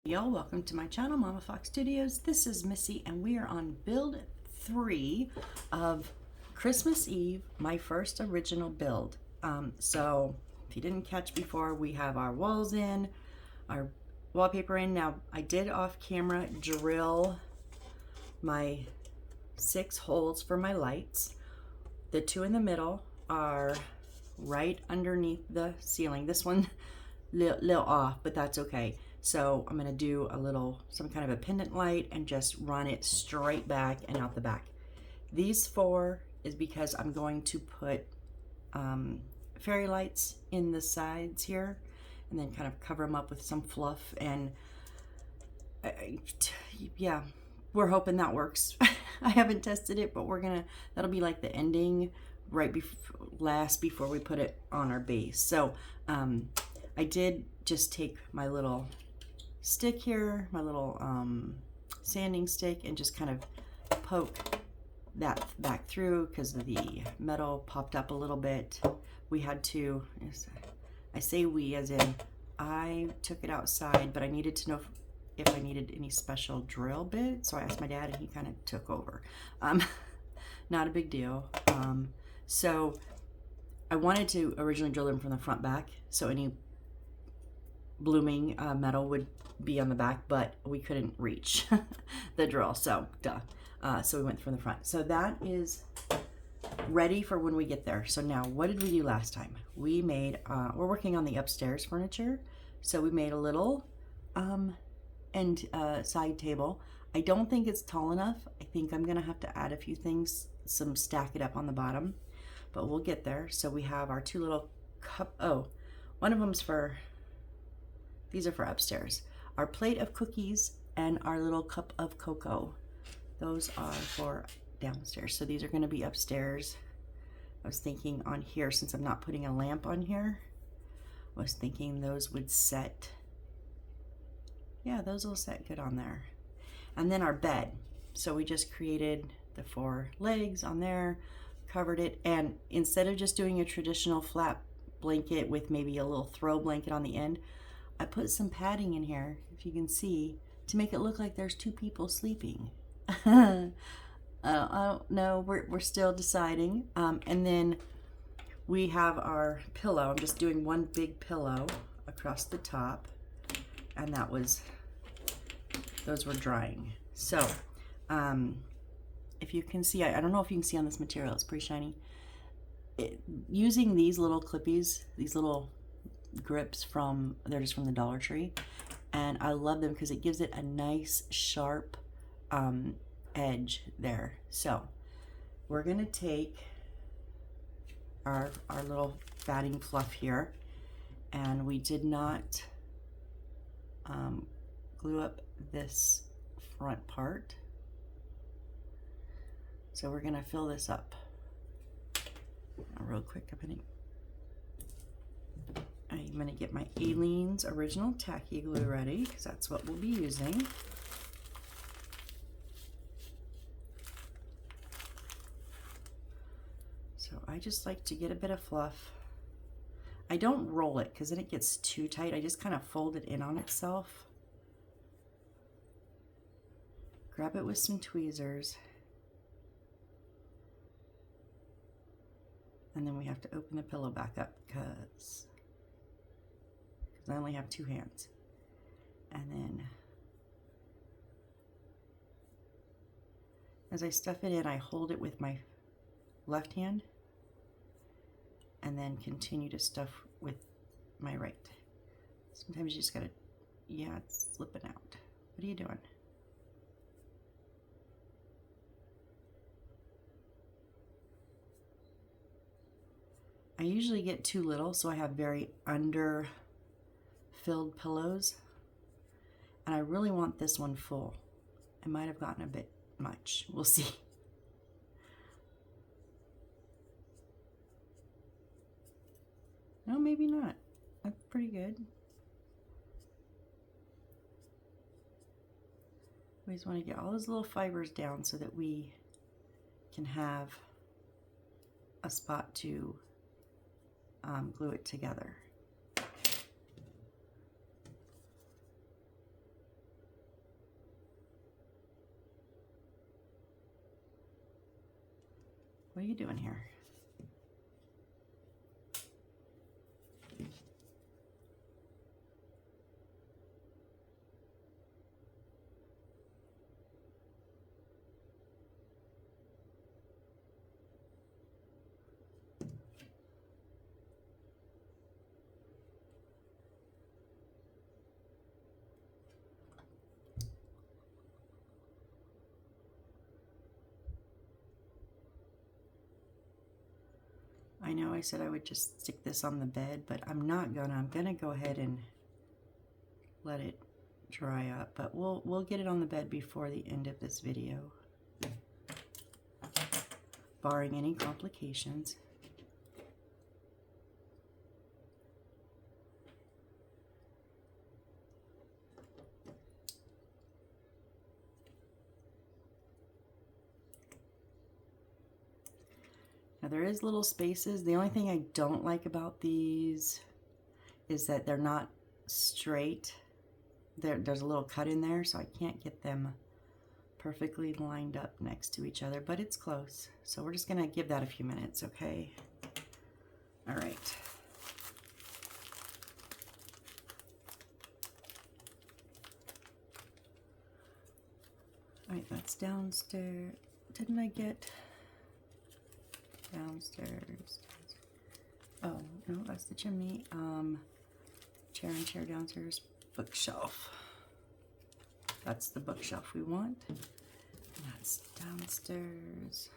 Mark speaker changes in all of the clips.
Speaker 1: Y'all, welcome to my channel, Mama Fox Studios. This is Missy, and we are on build 3 of Christmas Eve, my first original build. So if you didn't catch before, we have our walls in, our wallpaper in. Now, I did off camera drill my 6 holes for my lights. The 2 in the middle are right underneath the ceiling. This one little off, but that's okay. So I'm gonna do some kind of a pendant light and just run it straight back and out the back. These 4 is because I'm going to put fairy lights in the sides here and then kind of cover them up with some fluff, and yeah, we're hoping that works. I haven't tested it, but that'll be like the ending right before we put it on our base. So I did just take my little stick here, my little sanding stick, and just kind of poke that back through because the metal popped up a little bit. We had to, I say we as in I took it outside, but I needed to know if I needed any special drill bit, so I asked my dad and he kind of took over. Not a big deal. So I wanted to originally drill them from the front back, so any blooming metal would be on the back, but we couldn't reach the drill, so duh. So we went from the front. So that is ready for when we get there. So now, what did we do last time? We made, we're working on the upstairs furniture, so we made a little side table. I don't think it's tall enough. I think I'm gonna have to add a few things, stack it up on the bottom, but we'll get there. So we have our 2 little one of them's for, these are for upstairs. Our plate of cookies and our little cup of cocoa, those are for downstairs. So these are going to be upstairs. I was thinking on here, since I'm not putting a lamp on here, I was thinking those would set, yeah, those will set good on there. And then our bed. So we just created the 4 legs on there, covered it, and instead of just doing a traditional flat blanket with maybe a little throw blanket on the end, I put some padding in here, if you can see, to make it look like there's 2 people sleeping. I don't know, we're still deciding. And then we have our pillow. I'm just doing one big pillow across the top, and those were drying. So if you can see, I don't know if you can see on this material, it's pretty shiny. Using these little clippies, these little grips they're just from the Dollar Tree, and I love them because it gives it a nice sharp edge there. So we're gonna take our little batting fluff here, and we did not glue up this front part, so we're gonna fill this up real quick. I'm gonna get my Aleene's original tacky glue ready, because that's what we'll be using. So I just like to get a bit of fluff. I don't roll it because then it gets too tight. I just kind of fold it in on itself. Grab it with some tweezers. And then we have to open the pillow back up because I only have 2 hands. And then as I stuff it in, I hold it with my left hand and then continue to stuff with my right. Sometimes you just gotta, yeah, it's slipping out. What are you doing? I usually get too little, so I have very under-filled pillows, and I really want this one full. I might have gotten a bit much. We'll see. No, maybe not. That's pretty good. We just want to get all those little fibers down so that we can have a spot to glue it together. What are you doing here? I know I said I would just stick this on the bed, but I'm not gonna. I'm gonna go ahead and let it dry up, but we'll get it on the bed before the end of this video, barring any complications. Now there is little spaces. The only thing I don't like about these is that they're not straight. There's a little cut in there, so I can't get them perfectly lined up next to each other, but it's close. So we're just gonna give that a few minutes, okay? All right. All right, that's downstairs. Didn't I get downstairs? Oh, no, that's the chimney. Chair and chair downstairs. Bookshelf. That's the bookshelf we want. And that's downstairs.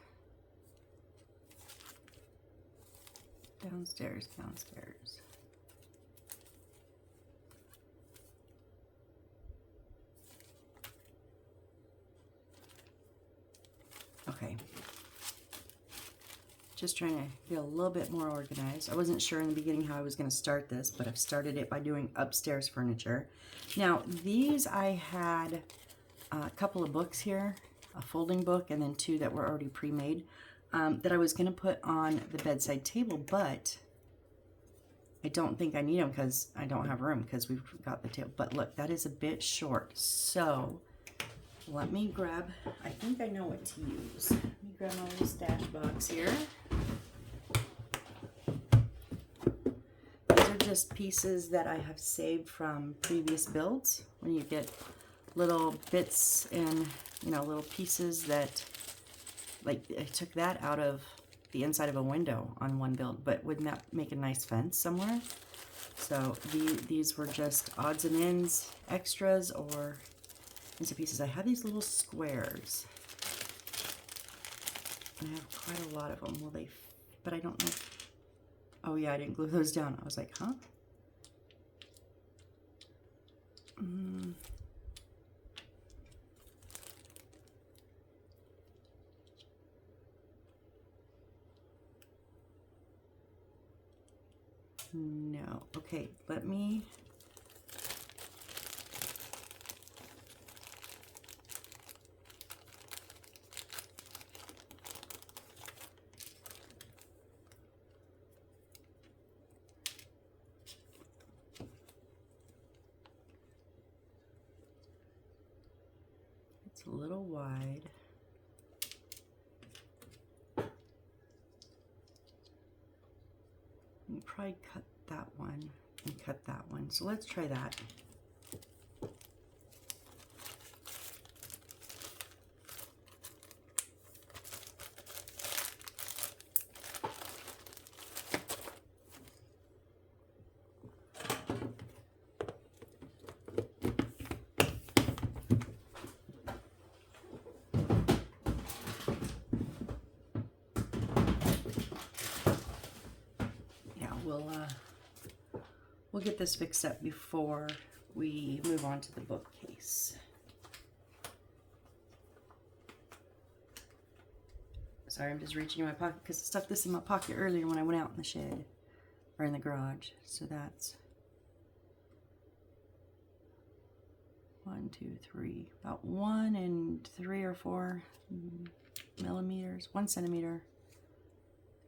Speaker 1: Downstairs, downstairs. Okay. Just trying to get a little bit more organized. I wasn't sure in the beginning how I was going to start this, but I've started it by doing upstairs furniture. Now, these I had a couple of books here, a folding book, and then two that were already pre-made that I was going to put on the bedside table, but I don't think I need them because I don't have room because we've got the table. But look, that is a bit short. So let me grab, I think I know what to use. Let me grab my little stash box here. These are just pieces that I have saved from previous builds. When you get little bits and, you know, little pieces that, like I took that out of the inside of a window on one build, but wouldn't that make a nice fence somewhere? So these were just odds and ends, extras, or pieces. I have these little squares. I have quite a lot of them. Will they? But I don't know. Oh yeah, I didn't glue those down. I was like, huh? No. Okay, let me. It's a little wide. You probably cut that one and cut that one. So let's try that. We'll get this fixed up before we move on to the bookcase. Sorry, I'm just reaching in my pocket because I stuck this in my pocket earlier when I went out in the shed or in the garage. So that's 1, 2, 3, about 1 and 3 or 4 millimeters, 1 centimeter,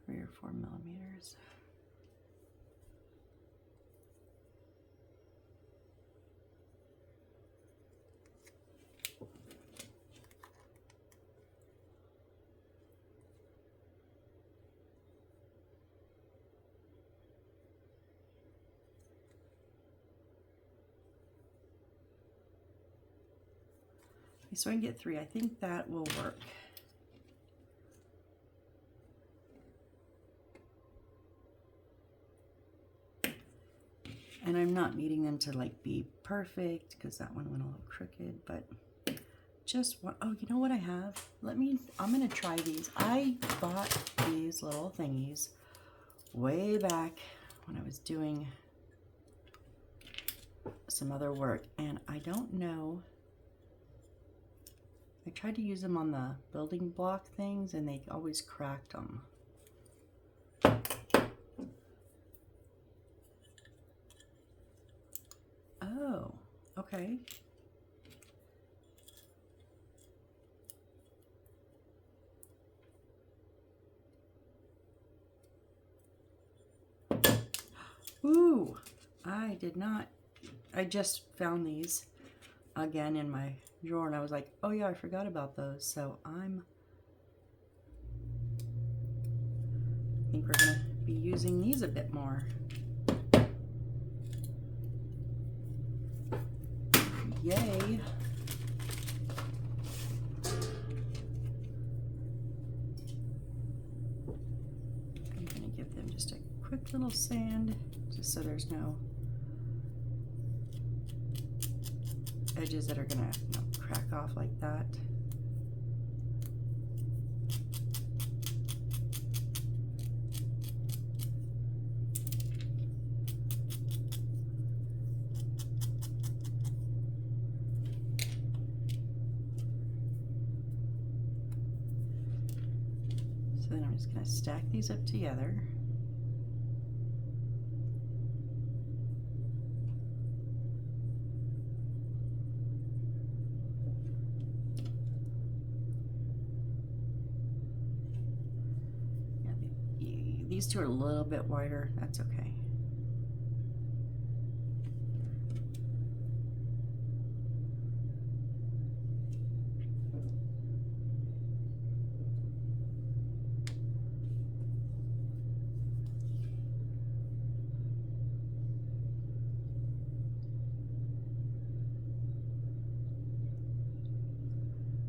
Speaker 1: 3 or 4 millimeters. so I can get 3. I think that will work. And I'm not needing them to like be perfect because that one went a little crooked, but just one. Oh, you know what I have? I'm gonna try these. I bought these little thingies way back when I was doing some other work, and I don't know. I tried to use them on the building block things and they always cracked them. Oh, okay. Ooh, I did not. I just found these again in my drawer and I was like, oh yeah, I forgot about those. So I think we're gonna be using these a bit more. Yay. I'm gonna give them just a quick little sand, just so there's no edges that are gonna, you know, crack off like that. So then I'm just gonna stack these up together. These two are a little bit wider, that's okay.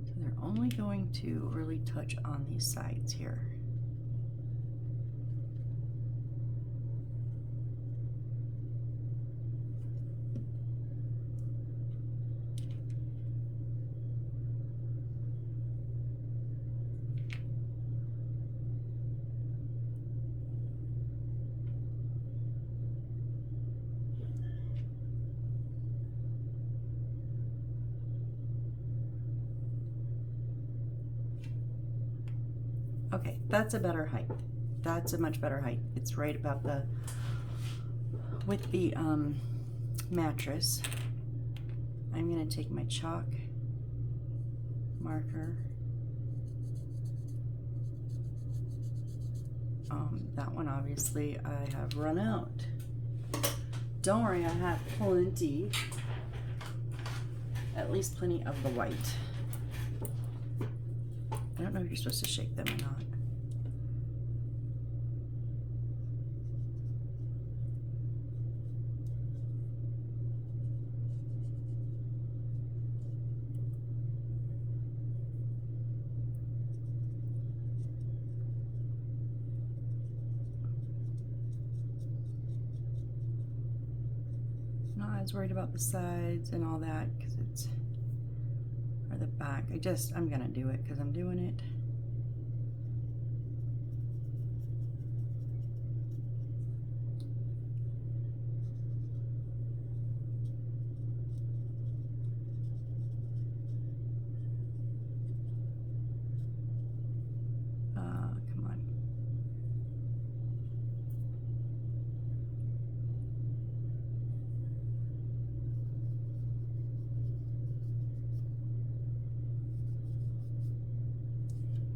Speaker 1: So they're only going to really touch on these sides here. Okay, that's a better height. That's a much better height. It's right about the, with the mattress. I'm gonna take my chalk marker. That one obviously I have run out. Don't worry, I have plenty. At least plenty of the white. I don't know if you're supposed to shake them or not. Not as worried about the sides and all that because it's, or the back. I'm gonna do it because I'm doing it. Come on.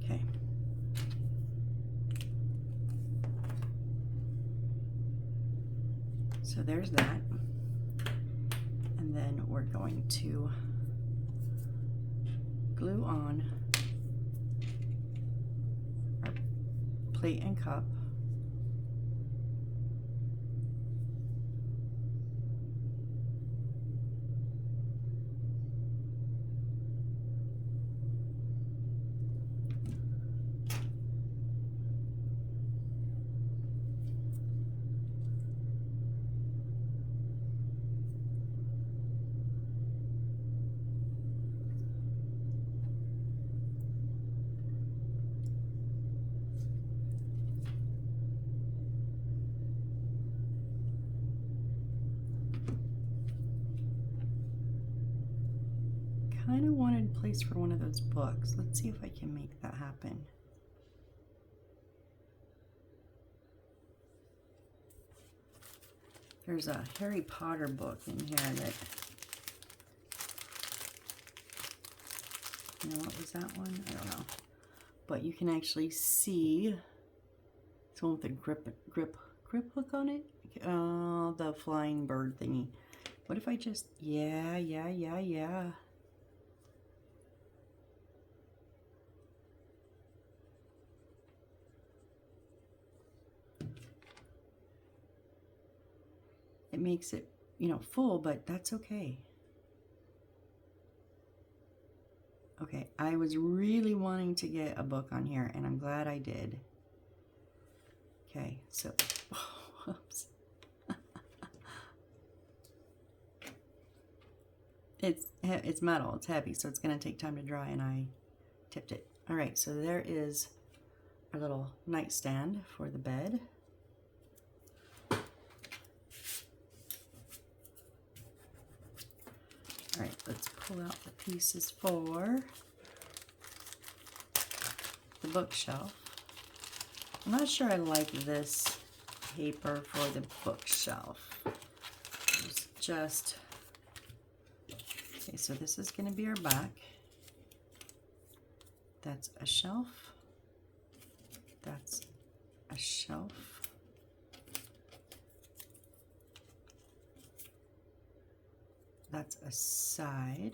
Speaker 1: Okay. So there's that. And then we're going to glue on our plate and cup. kind of wanted a place for one of those books. Let's see if I can make that happen. There's a Harry Potter book in here that, you know, what was that one? I don't know. But you can actually see, it's one with a grip hook on it. The flying bird thingy. What if I just, yeah. It makes it, you know, full, but that's okay. Okay, I was really wanting to get a book on here, and I'm glad I did. Okay, so, whoops. It's metal, it's heavy, so it's going to take time to dry, and I tipped it. All right, so there is our little nightstand for the bed. All right, let's pull out the pieces for the bookshelf. I'm not sure I like this paper for the bookshelf. It's just, okay, so this is going to be our back. That's a shelf. That's a shelf. That's a side.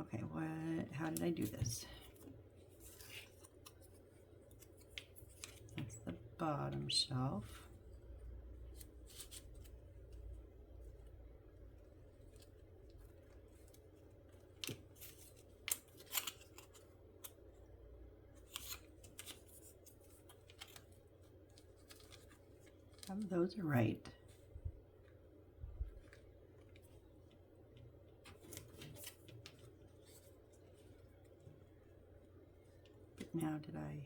Speaker 1: Okay, how did I do this? That's the bottom shelf. Those are right. But now did I?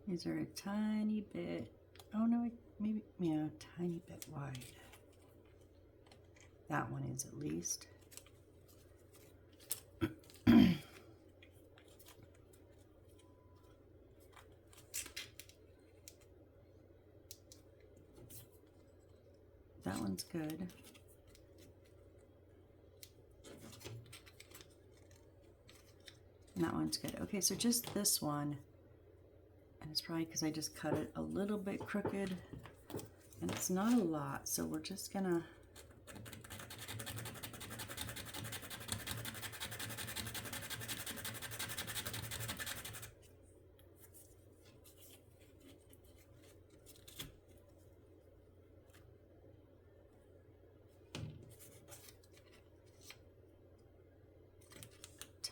Speaker 1: These are a tiny bit, oh no, maybe, yeah, a tiny bit wide. That one is at least. That one's good. And that one's good. Okay, so just this one, and it's probably because I just cut it a little bit crooked, and it's not a lot, so we're just gonna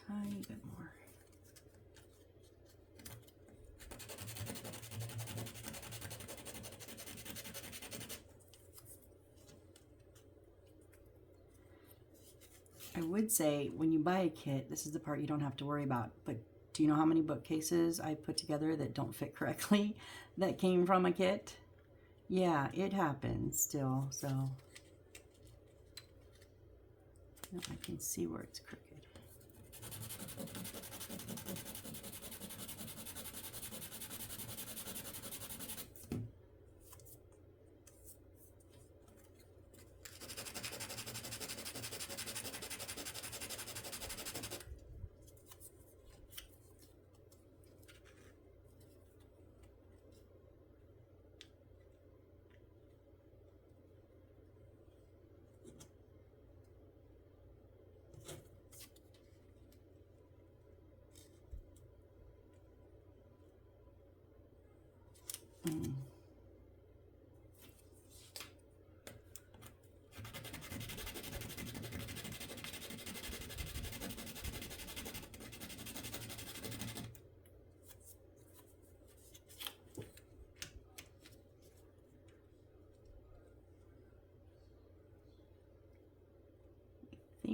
Speaker 1: tiny bit more. I would say when you buy a kit, this is the part you don't have to worry about, but do you know how many bookcases I put together that don't fit correctly that came from a kit? Yeah, it happens still, so I can see where it's crooked.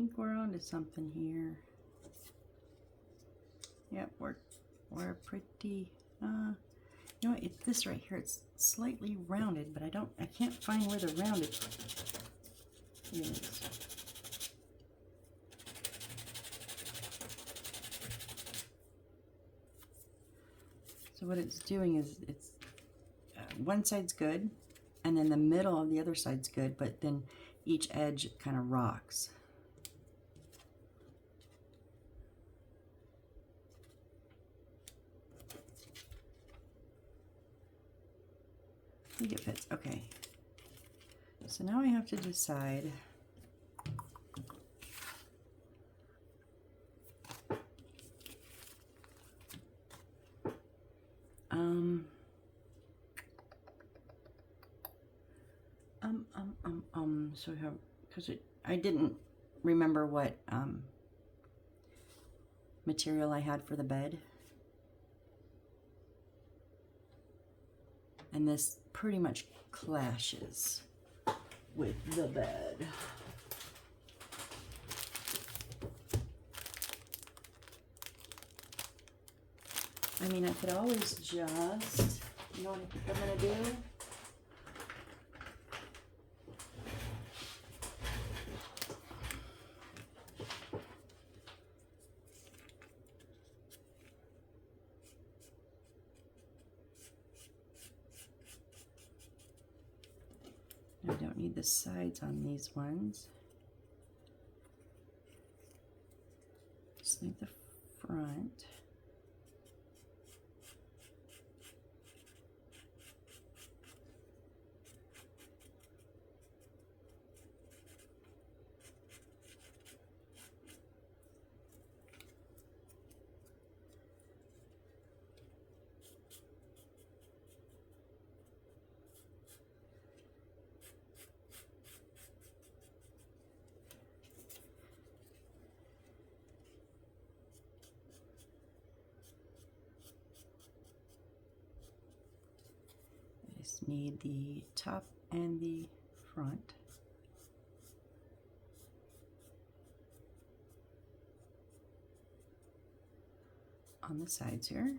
Speaker 1: think we're onto something here. Yep, we're pretty, you know what, it's this right here, it's slightly rounded, but I can't find where the rounded is. So what it's doing is it's one side's good, and then the middle of the other side's good, but then each edge kind of rocks. I think it fits. Okay. So now I have to decide so we have, because I didn't remember what material I had for the bed, and this pretty much clashes with the bed. I mean, I could always just, you know what I'm gonna do? I don't need the sides on these ones. Just need the front. Just need the top and the front. On the sides here.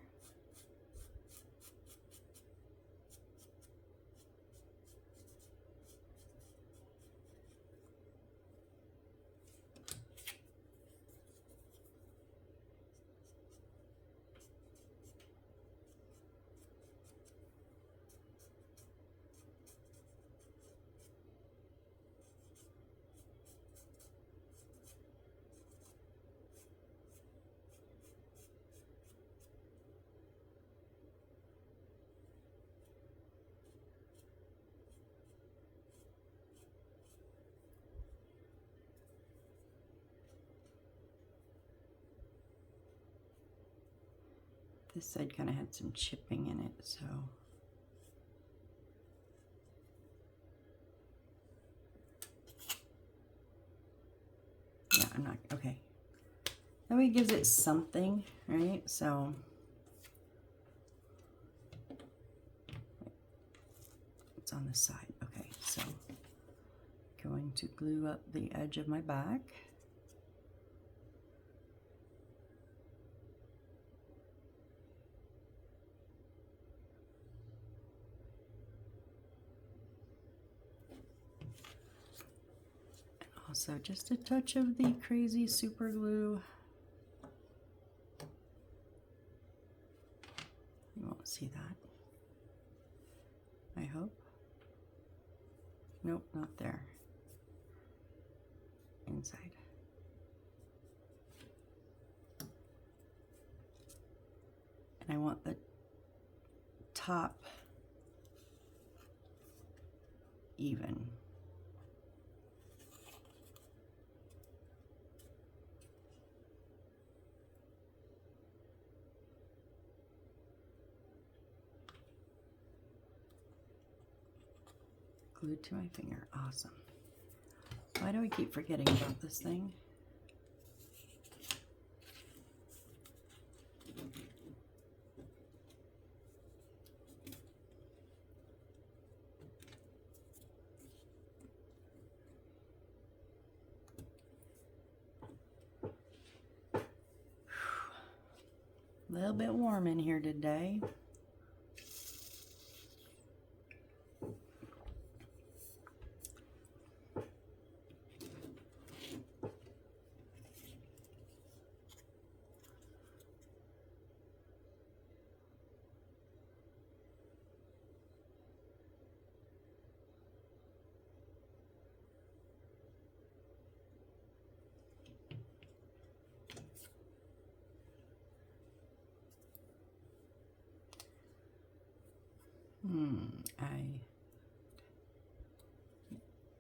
Speaker 1: This side kind of had some chipping in it, so yeah, I'm not, okay. That way it gives it something, right? So it's on the side. Okay, so going to glue up the edge of my back. Also, just a touch of the crazy super glue. You won't see that, I hope. Nope, not there. Inside. And I want the top even. Glued to my finger. Awesome. Why do I keep forgetting about this thing? A little bit warm in here today. I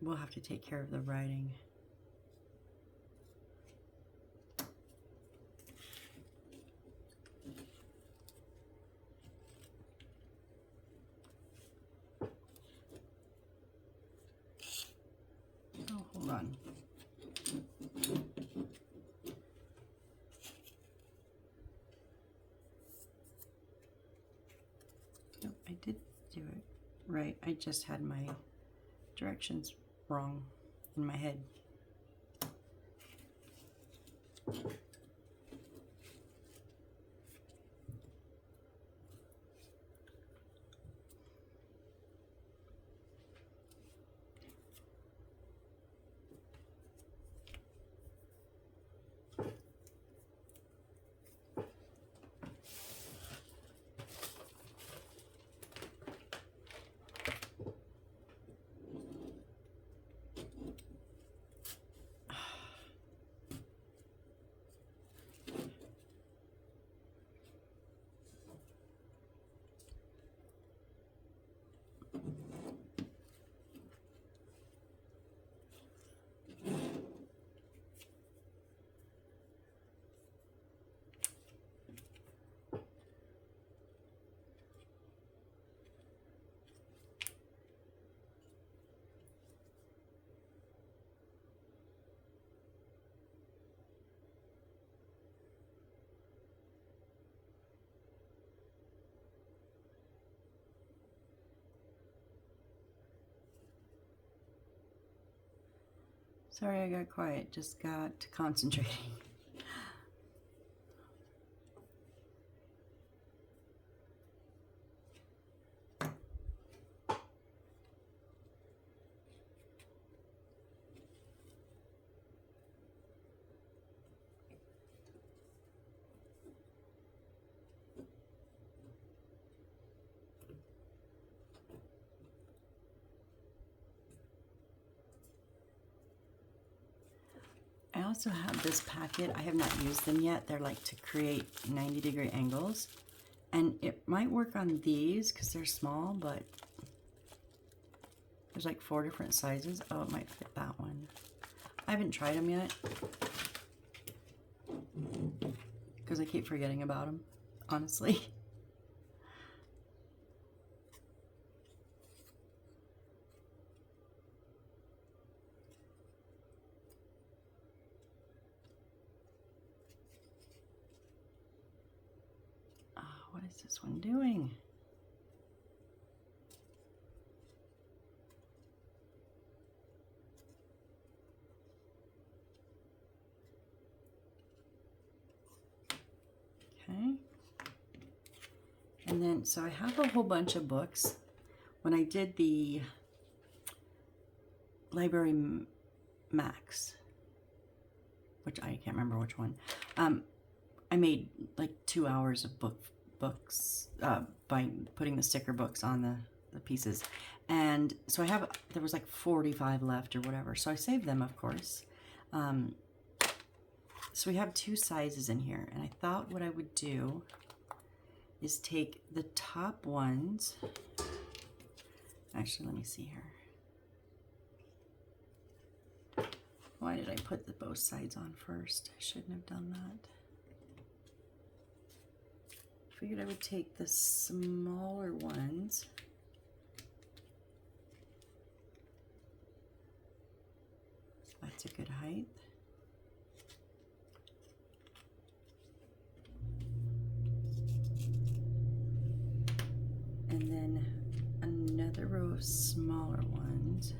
Speaker 1: will have to take care of the writing. Oh, hold on. Nope, I did do it right. I just had my directions wrong in my head. Sorry I got quiet, just got concentrating. I also have this packet. I have not used them yet. They're like to create 90-degree angles. And it might work on these because they're small, but there's like 4 different sizes. Oh, it might fit that one. I haven't tried them yet because I keep forgetting about them, honestly. What is this one doing? Okay. And then, so I have a whole bunch of books. When I did the Library Max, which I can't remember which one, I made like 2 hours of books by putting the sticker books on the pieces. And so there was like 45 left or whatever. So I saved them, of course. So we have 2 sizes in here. And I thought what I would do is take the top ones. Actually, let me see here. Why did I put the both sides on first? I shouldn't have done that. Figured I would take the smaller ones. That's a good height. And then another row of smaller ones.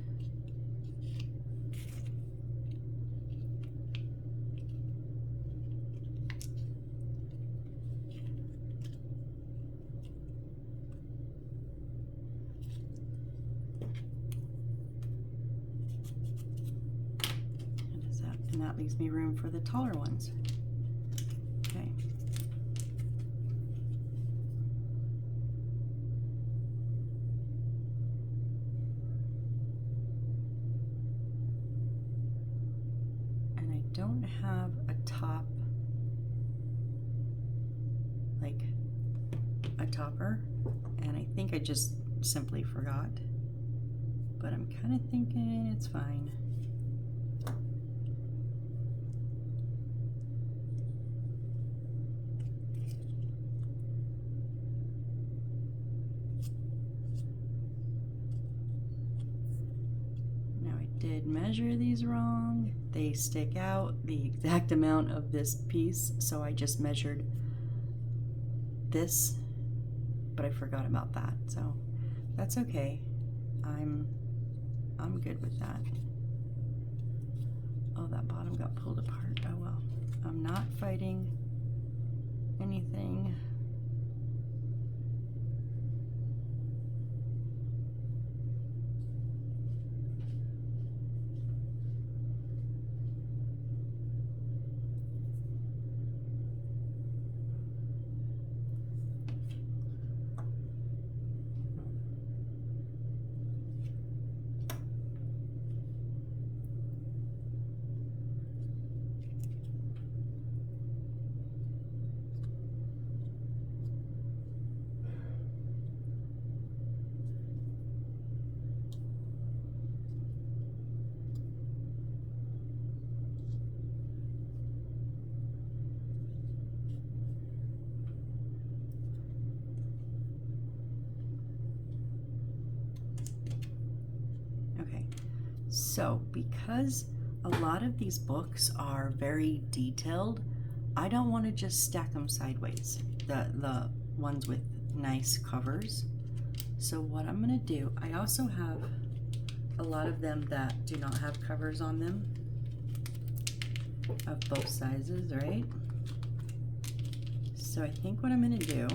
Speaker 1: leaves me room for the taller ones. Okay. And I don't have a top, like a topper, and I think I just simply forgot, but I'm kind of thinking it's fine. Now I did measure these wrong. They stick out the exact amount of this piece, so I just measured this, but I forgot about that, so that's okay. I'm good with that. Oh, that bottom got pulled apart. Oh well. I'm not fighting anything. Okay, so because a lot of these books are very detailed, I don't want to just stack them sideways, the ones with nice covers. So what I'm going to do, I also have a lot of them that do not have covers on them, of both sizes, right? So I think what I'm going to do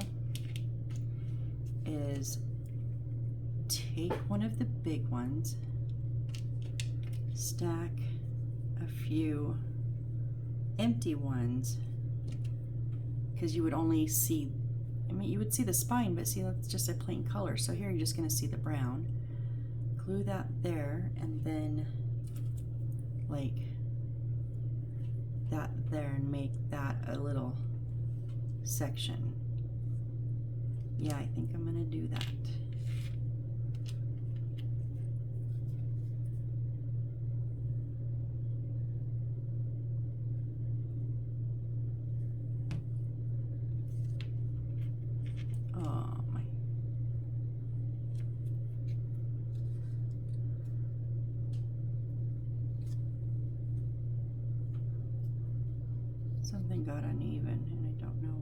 Speaker 1: is take one of the big ones, stack a few empty ones, because you would only see, I mean, you would see the spine, but see, that's just a plain color. So here you're just going to see the brown. Glue that there, and then like that there, and make that a little section. Yeah, I think I'm going to do that. Oh my. Something got uneven and I don't know.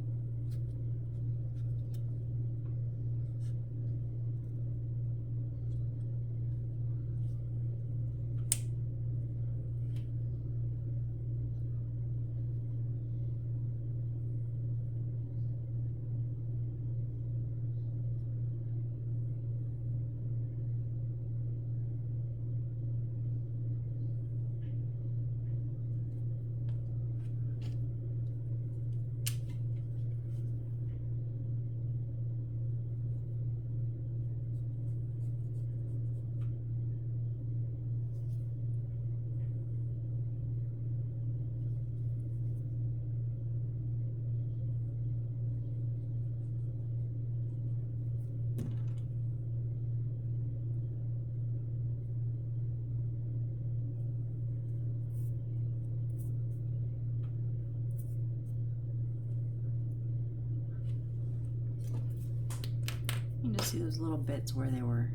Speaker 1: You can just see those little bits where they were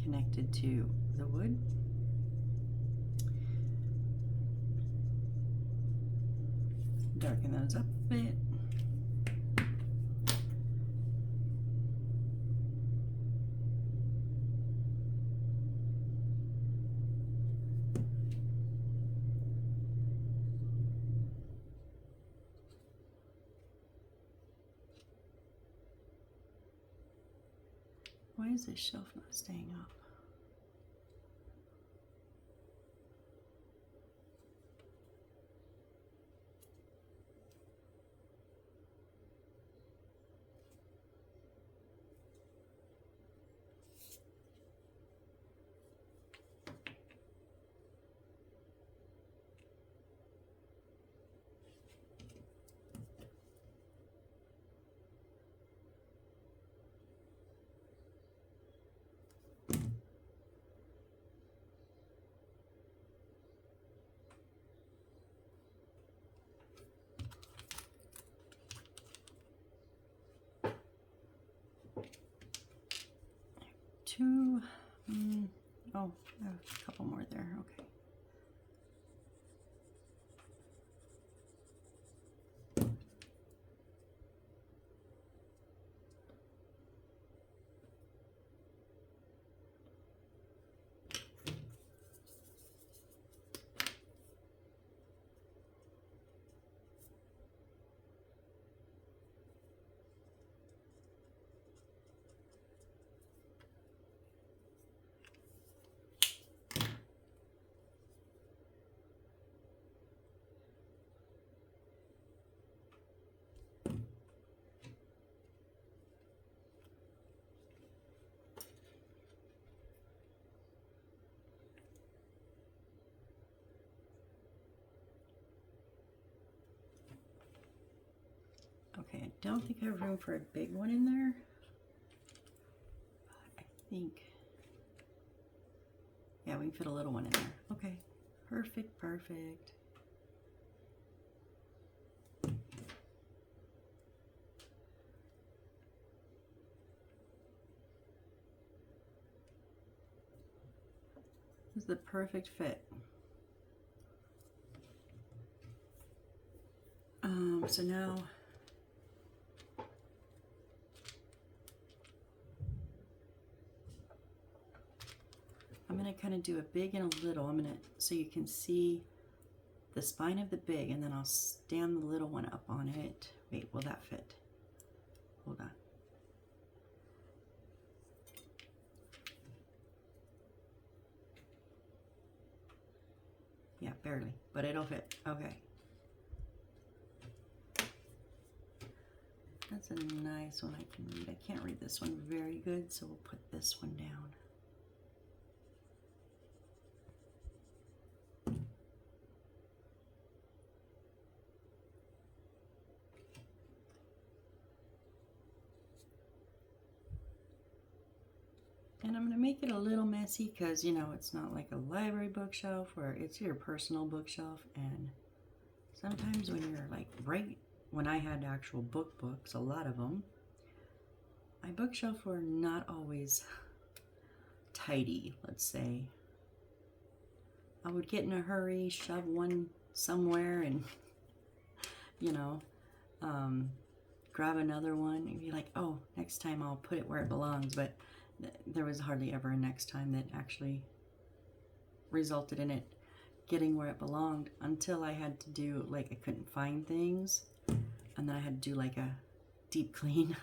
Speaker 1: connected to the wood. Darken those up a bit. Why is this shelf not staying up? two, oh, a couple more there, okay. Okay, I don't think I have room for a big one in there. But I think, yeah, we can fit a little one in there. Okay, perfect, perfect. This is the perfect fit. So now I'm going to kind of do a big and a little. I'm going to, so you can see the spine of the big, and then I'll stand the little one up on it. Wait, will that fit? Hold on. Yeah, barely, but it'll fit. Okay. That's a nice one I can read. I can't read this one very good, so we'll put this one down. And I'm going to make it a little messy because, you know, it's not like a library bookshelf where it's your personal bookshelf. And sometimes when you're like, right when I had actual books, a lot of them, my bookshelf were not always tidy, let's say. I would get in a hurry, shove one somewhere and, you know, grab another one and be like, oh, next time I'll put it where it belongs. But there was hardly ever a next time that actually resulted in it getting where it belonged, until I had to do, like, I couldn't find things, and then I had to do like a deep clean.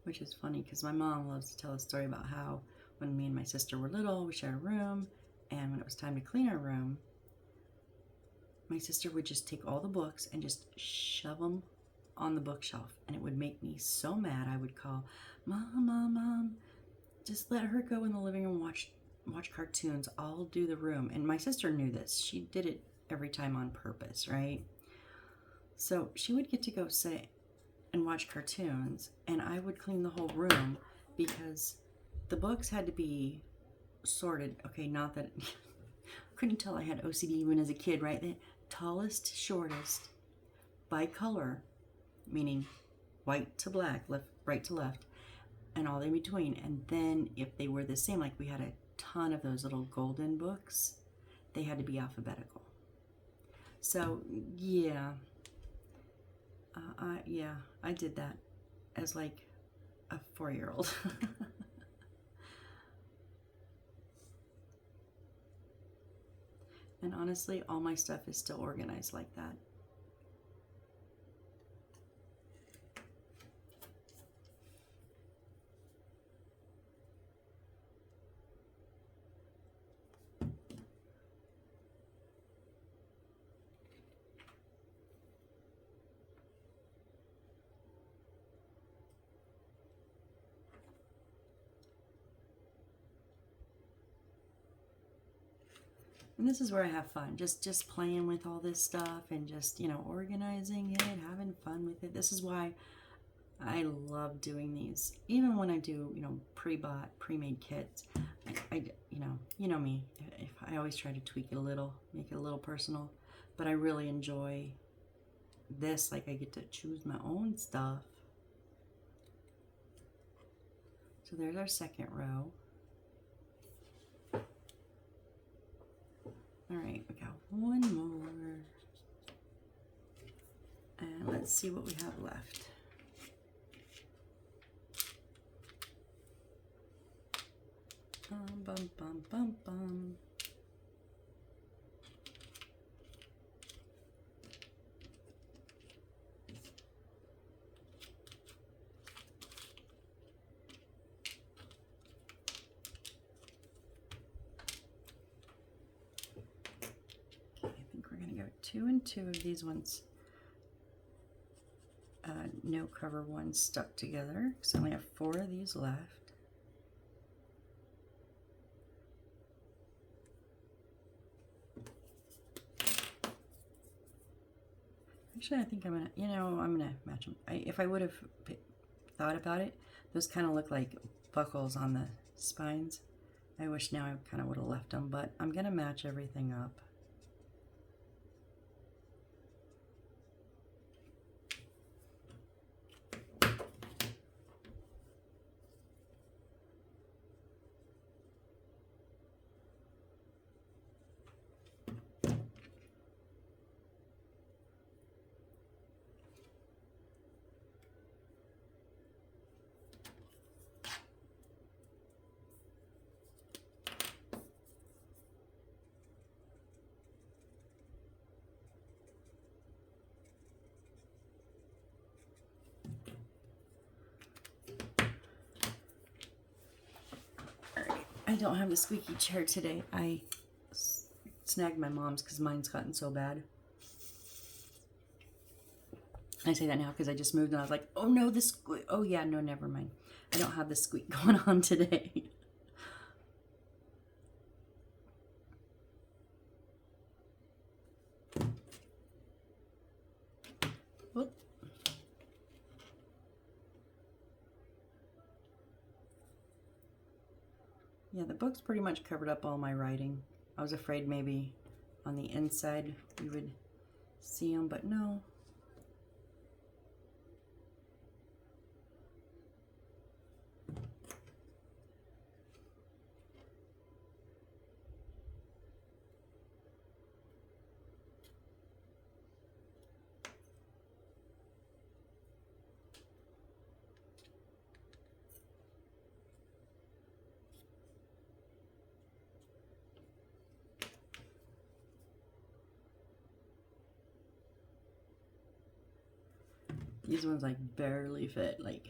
Speaker 1: Which is funny because my mom loves to tell a story about how when me and my sister were little, we shared a room, and when it was time to clean our room, my sister would just take all the books and just shove them on the bookshelf, and it would make me so mad. I would call, Mom, just let her go in the living room, watch cartoons. I'll do the room. And my sister knew this. She did it every time on purpose, right? So she would get to go sit and watch cartoons, and I would clean the whole room because the books had to be sorted. Okay, not that couldn't tell I had OCD even as a kid, right? The tallest, shortest, by color, meaning white to black, left, right to left, and all in between. And then if they were the same, like we had a ton of those little golden books, they had to be alphabetical. So yeah. I did that as like a 4-year-old. And honestly, all my stuff is still organized like that. And this is where I have fun, just playing with all this stuff and just, you know, organizing it, having fun with it. This is why I love doing these. Even when I do, you know, pre-bought, pre-made kits, I you know me. If I always try to tweak it a little, make it a little personal, but I really enjoy this. Like, I get to choose my own stuff. So there's our second row. All right, we got one more. And let's see what we have left. Bum, bum, bum, bum, bum. Okay, I think we're gonna go 2 and 2 of these ones. No cover ones stuck together, because I only have 4 of these left. Actually, I think I'm gonna, you know, I'm gonna match them. If I would have thought about it, those kind of look like buckles on the spines. I wish now I kind of would have left them, but I'm gonna match everything up. I don't have the squeaky chair today. I snagged my mom's because mine's gotten so bad. I say that now because I just moved and I was like, oh no, the squeak. Oh yeah, no, never mind. I don't have the squeak going on today. Whoop. Yeah, the book's pretty much covered up all my writing. I was afraid maybe on the inside you would see them, but no. These ones like barely fit, like.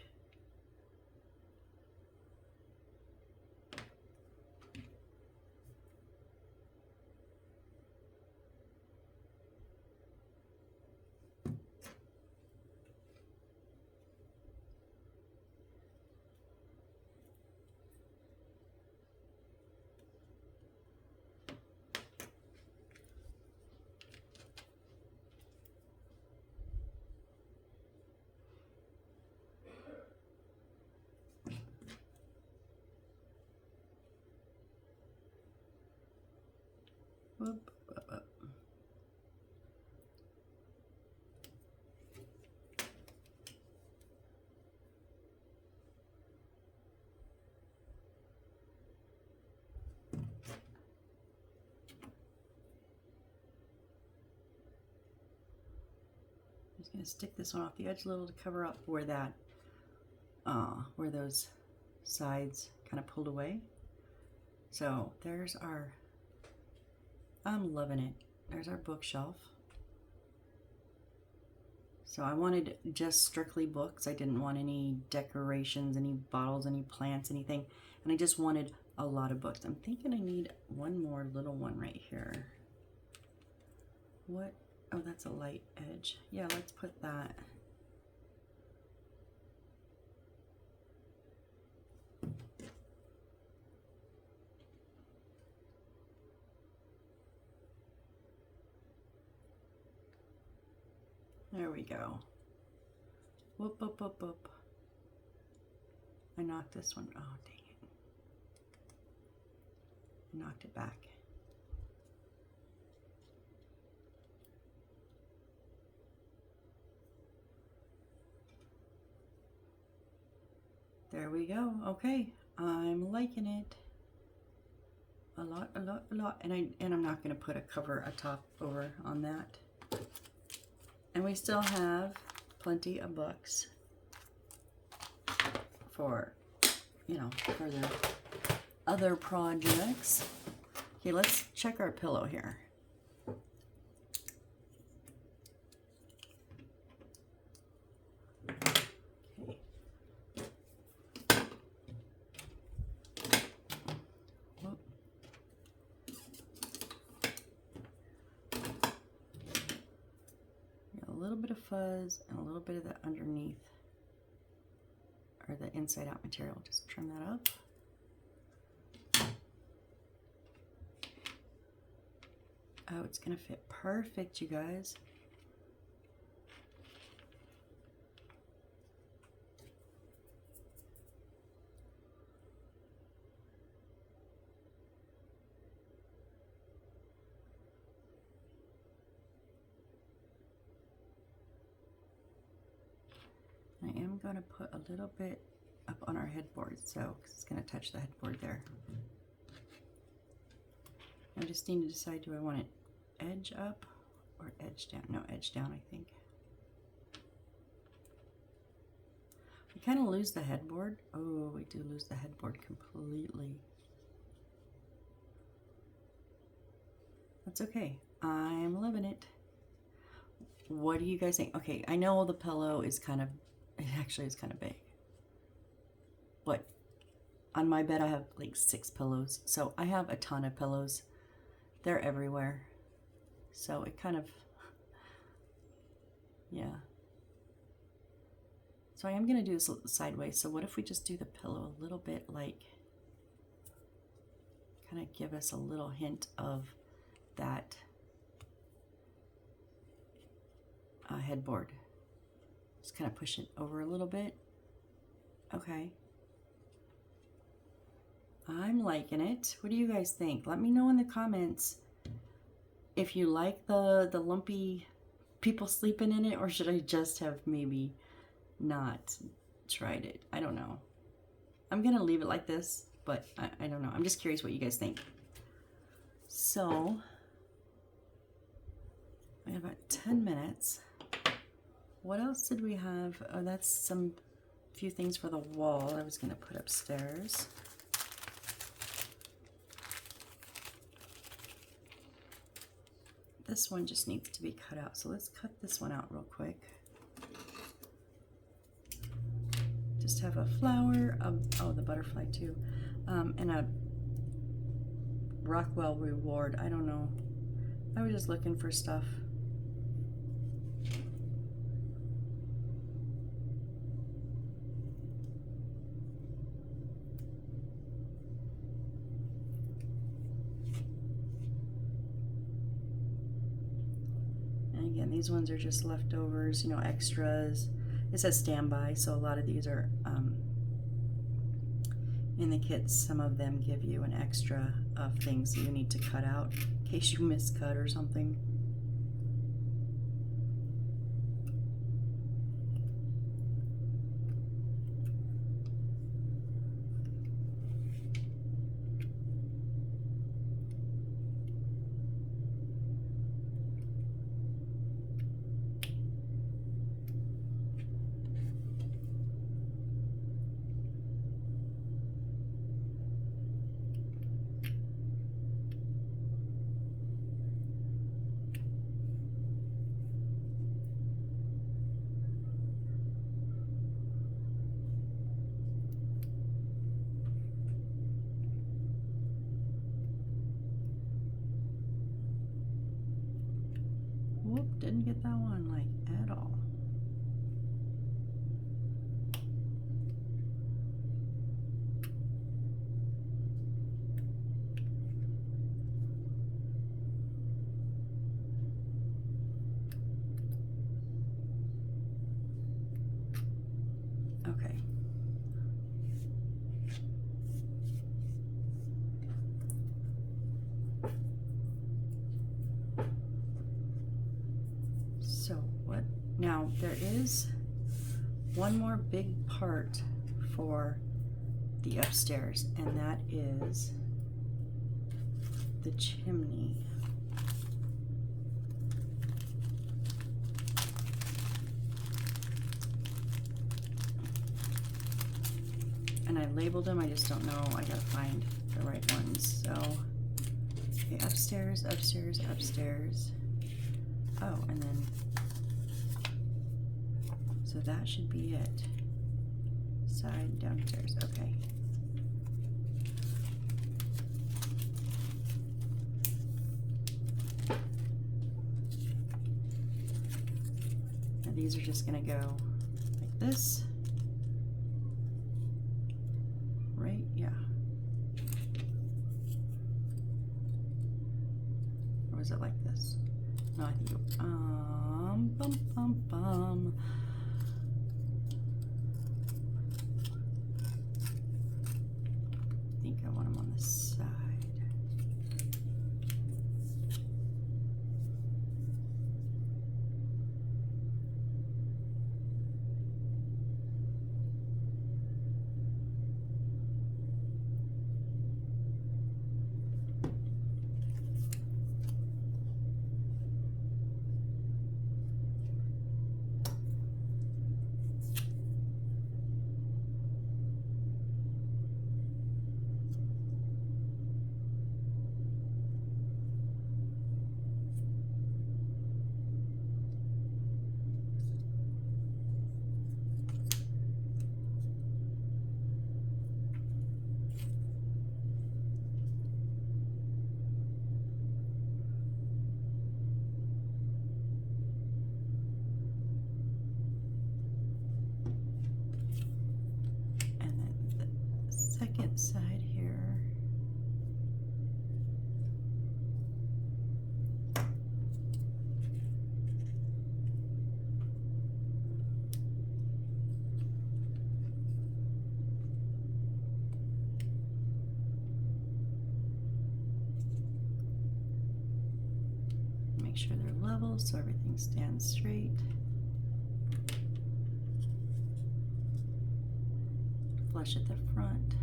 Speaker 1: Whoop, whoop, whoop. I'm just gonna stick this one off the edge a little to cover up where that, where those sides kind of pulled away. So there's our, I'm loving it. There's our bookshelf. So I wanted just strictly books. I didn't want any decorations, any bottles, any plants, anything. And I just wanted a lot of books. I'm thinking I need one more little one right here. What? Oh, that's a light edge. Yeah, let's put that. There we go. Whoop, whoop, whoop, whoop. I knocked this one. Oh, dang it. I knocked it back. There we go. Okay, I'm liking it. A lot, a lot, a lot. And I'm not going to put a cover atop over on that. And we still have plenty of books for, you know, for the other projects. Okay, let's check our pillow here. Okay. Whoop. A little bit of fuzz and a little bit of the underneath, or the inside out material. Just trim that up. Oh, it's gonna fit perfect, you guys. I am going to put a little bit up on our headboard, so 'cause it's going to touch the headboard there. I just need to decide, do I want it edge up or edge down? No, edge down, I think. We kind of lose the headboard. Oh, we do lose the headboard completely. That's okay. I'm loving it. What do you guys think? Okay, I know the pillow is kind of, it actually is kind of big. But on my bed I have like 6 pillows. So I have a ton of pillows. They're everywhere. So it kind of, yeah. So I am going to do this sideways. So what if we just do the pillow a little bit like, kind of give us a little hint of that headboard. Just kind of push it over a little bit. Okay. I'm liking it. What do you guys think? Let me know in the comments if you like the lumpy people sleeping in it, or should I just have maybe not tried it? I don't know. I'm going to leave it like this, but I don't know. I'm just curious what you guys think. So, we have about 10 minutes. What else did we have? Oh, that's some few things for the wall I was going to put upstairs. This one just needs to be cut out. So let's cut this one out real quick. Just have a flower, oh, the butterfly too, and a Rockwell reward. I don't know. I was just looking for stuff. Again, these ones are just leftovers, you know, extras. It says standby, so a lot of these are in the kits. Some of them give you an extra of things that you need to cut out in case you miscut or something. Whoop, didn't get that one like at all. is one more big part for the upstairs, and that is the chimney. And I labeled them, I just don't know, I gotta find the right ones. So, okay, upstairs, upstairs, upstairs. Oh, and then, so that should be it. Side, downstairs, okay. Now these are just gonna go like this. Right, yeah. Or was it like this? No, I think it, bum, bum, bum. I think I want them on the side. Side here. Make sure they're level so everything stands straight. Flush at the front.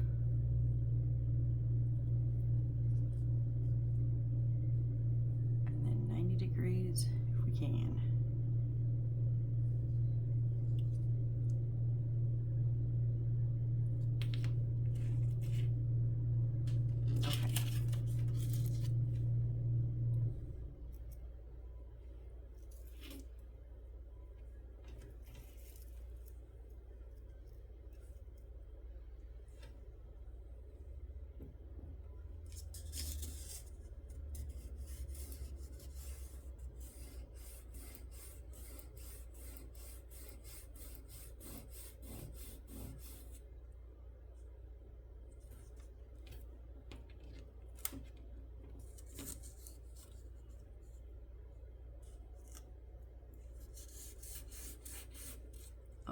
Speaker 1: Degrees if we can. Okay.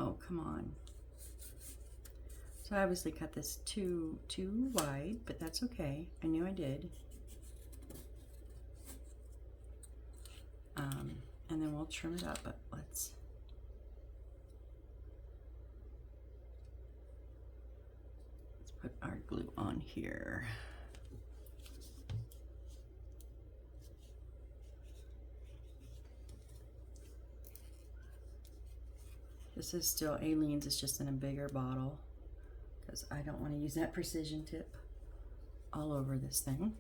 Speaker 1: Oh, come on. So I obviously cut this too wide, but that's okay. I knew I did. And then we'll trim it up, but let's put our glue on here. This is still Aleene's, it's just in a bigger bottle because I don't want to use that precision tip all over this thing.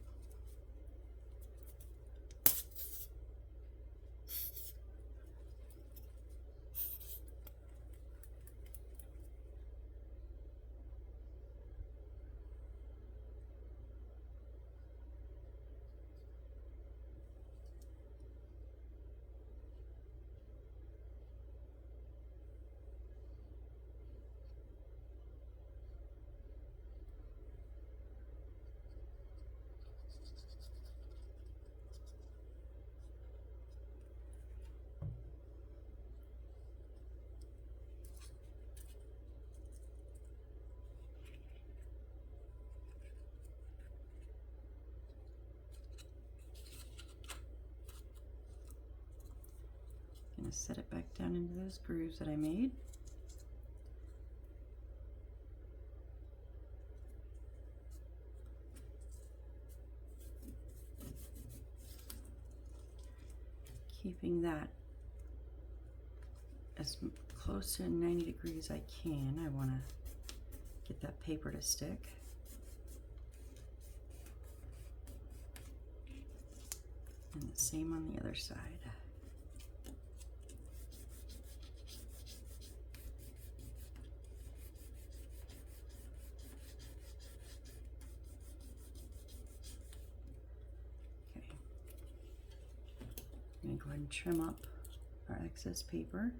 Speaker 1: going to set it back down into those grooves that I made. Keeping that as close to 90 degrees I can. I want to get that paper to stick. And the same on the other side. Okay. I'm going to go ahead and trim up our excess paper.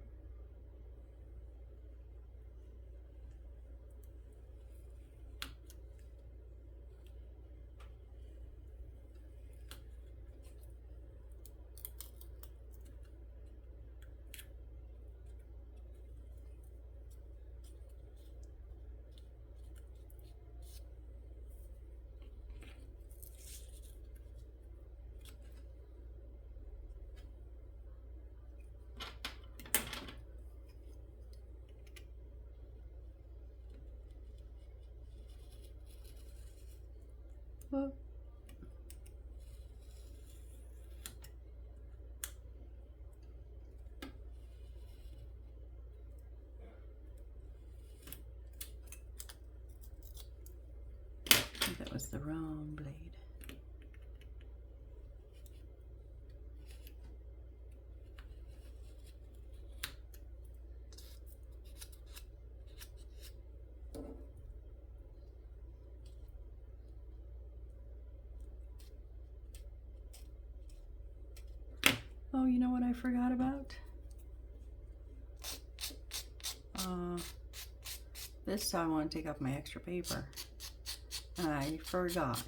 Speaker 1: Whoa. I think that was the wrong blade. Oh, you know what I forgot about? This time I want to take off my extra paper. I forgot.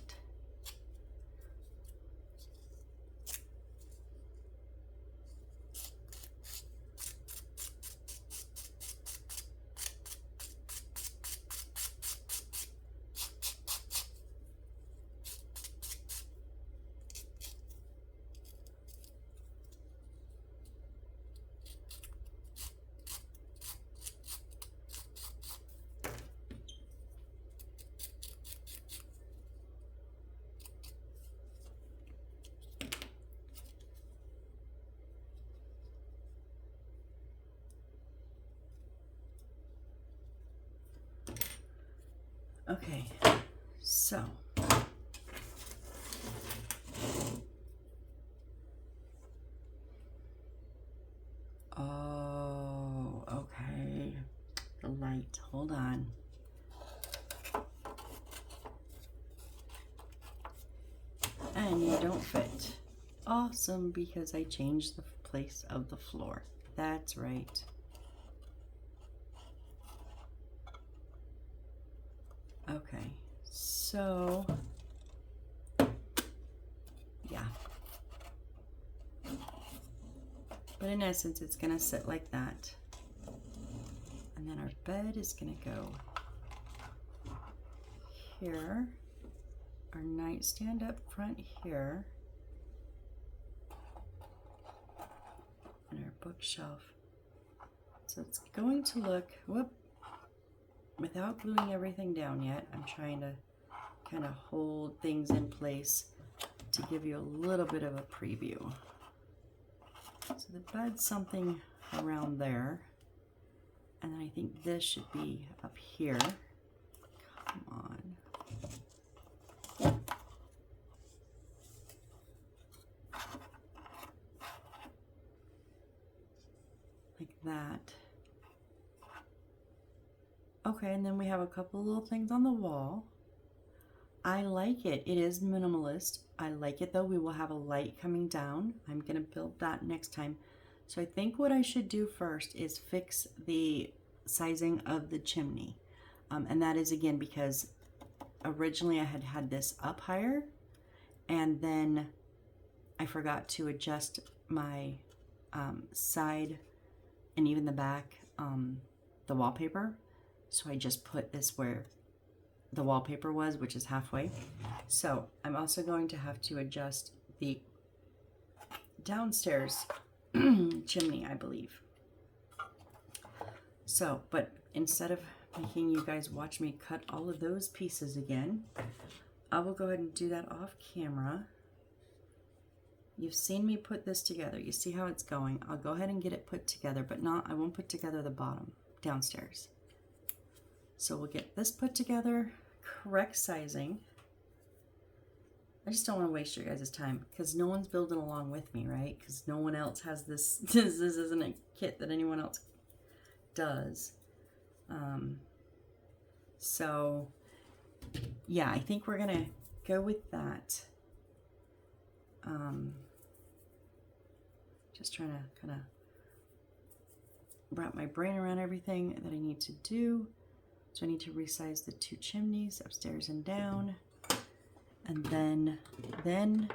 Speaker 1: Okay, so oh, okay, the light, hold on. And you don't fit. Awesome, because I changed the place of the floor. That's right. Okay, so yeah. But in essence, it's gonna sit like that. And then our bed is gonna go here. Our nightstand up front here. And our bookshelf. So it's going to look, whoop, without gluing everything down yet, I'm trying to kind of hold things in place to give you a little bit of a preview. So the bed's something around there. And then I think this should be up here. Come on. Like that. Okay, and then we have a couple little things on the wall. I like it. It is minimalist. I like it though. We will have a light coming down. I'm going to build that next time. So I think what I should do first is fix the sizing of the chimney. And that is again because originally I had this up higher and then I forgot to adjust my side and even the back, the wallpaper. So I just put this where the wallpaper was, which is halfway. So I'm also going to have to adjust the downstairs chimney, I believe. So, but instead of making you guys watch me cut all of those pieces again, I will go ahead and do that off camera. You've seen me put this together. You see how it's going. I'll go ahead and get it put together, but I won't put together the bottom downstairs. So we'll get this put together, correct sizing. I just don't want to waste your guys' time because no one's building along with me, right? Because no one else has this. This isn't a kit that anyone else does. So yeah, I think we're gonna go with that. Just trying to kind of wrap my brain around everything that I need to do. So I need to resize the 2 chimneys upstairs and down. And then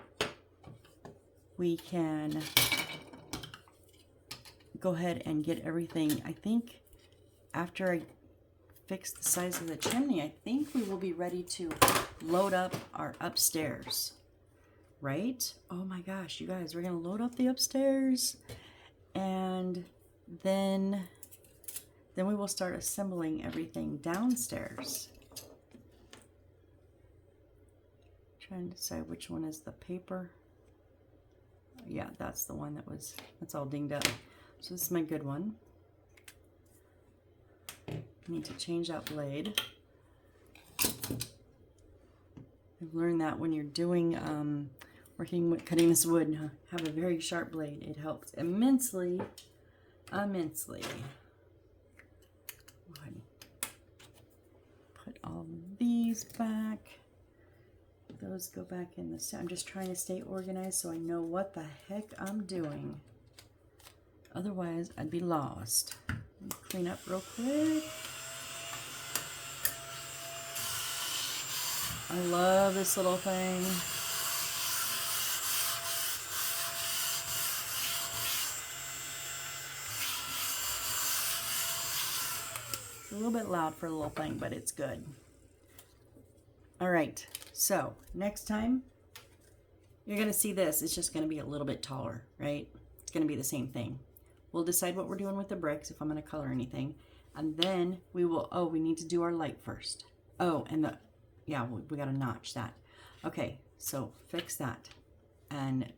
Speaker 1: we can go ahead and get everything. I think after I fix the size of the chimney, I think we will be ready to load up our upstairs. Right? Oh my gosh, you guys, we're gonna load up the upstairs, and then we will start assembling everything downstairs. Trying to decide which one is the paper. Yeah, that's the one that's all dinged up. So this is my good one. I need to change that blade. I've learned that when you're doing working with cutting this wood, have a very sharp blade. It helps immensely. Go ahead and put all of these back. Those go back in the set. I'm just trying to stay organized so I know what the heck I'm doing. Otherwise, I'd be lost. Clean up real quick. I love this little thing. It's a little bit loud for a little thing, but it's good. All right, so next time you're gonna see this. It's just gonna be a little bit taller, right? It's gonna be the same thing. We'll decide what we're doing with the bricks, if I'm gonna color anything. And then we will, oh, we need to do our light first. Oh, and yeah, we gotta notch that. Okay, so fix that. And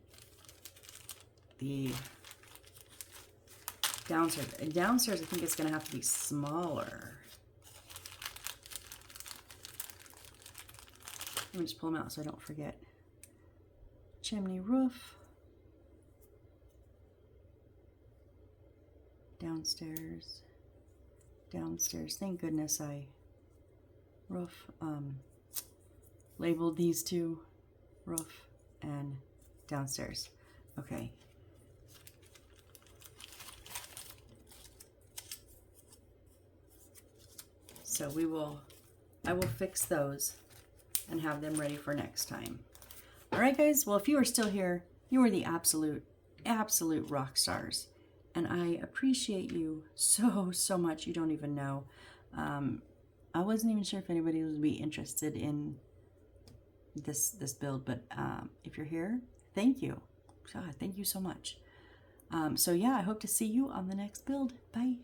Speaker 1: the downstairs, I think it's gonna have to be smaller. Let me just pull them out so I don't forget. Chimney roof. Downstairs. Thank goodness I labeled these two, roof and downstairs. Okay. So I will fix those and have them ready for next time. All right, guys. Well, if you are still here, you are the absolute rock stars. And I appreciate you so much. You don't even know. I wasn't even sure if anybody would be interested in this build, but if you're here, thank you. God, thank you so much. So yeah, I hope to see you on the next build. Bye.